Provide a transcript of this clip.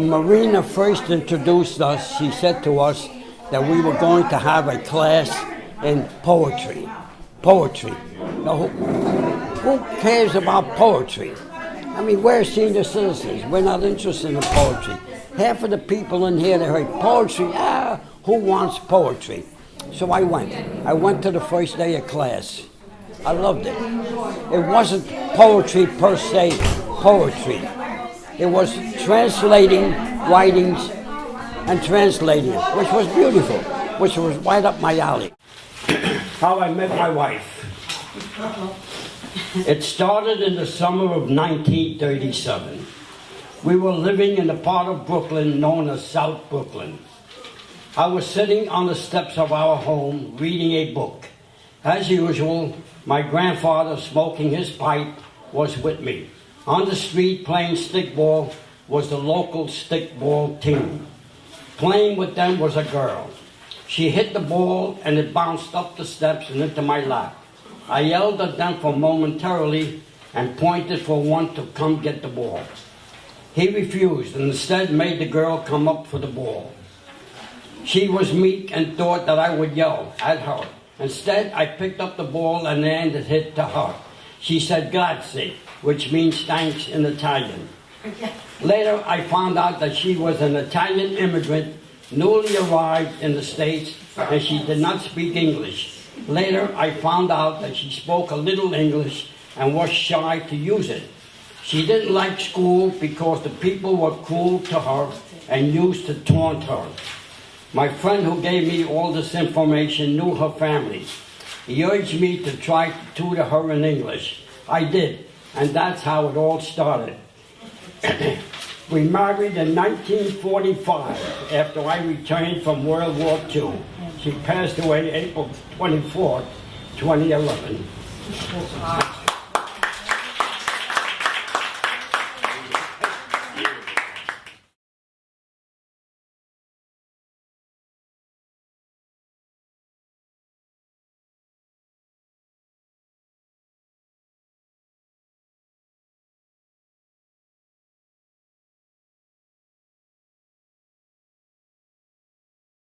When Marina first introduced us, she said to us that we were going to have a class in poetry. Poetry. Now, who cares about poetry? I mean, we're senior citizens. We're not interested in poetry. Half of the people in here, they heard poetry. Who wants poetry? So I went. I went to the first day of class. I loved it. It wasn't poetry per se, poetry. It was translating writings and translating it, which was beautiful, which was right up my alley. How I met my wife. It started in the summer of 1937. We were living in a part of Brooklyn known as South Brooklyn. I was sitting on the steps of our home reading a book. As usual, my grandfather, smoking his pipe, was with me. On the street playing stickball was the local stickball team. Playing with them was a girl. She hit the ball and it bounced up the steps and into my lap. I yelled at them for momentarily and pointed for one to come get the ball. He refused and instead made the girl come up for the ball. She was meek and thought that I would yell at her. Instead, I picked up the ball and handed it to her. She said, "Grazie," which means thanks in Italian. Later, I found out that she was an Italian immigrant, newly arrived in the States, and she did not speak English. Later, I found out that she spoke a little English and was shy to use it. She didn't like school because the people were cruel to her and used to taunt her. My friend who gave me all this information knew her family. He urged me to try to tutor her in English. I did, and that's how it all started. We married in 1945 after I returned from World War II. She passed away April 24, 2011.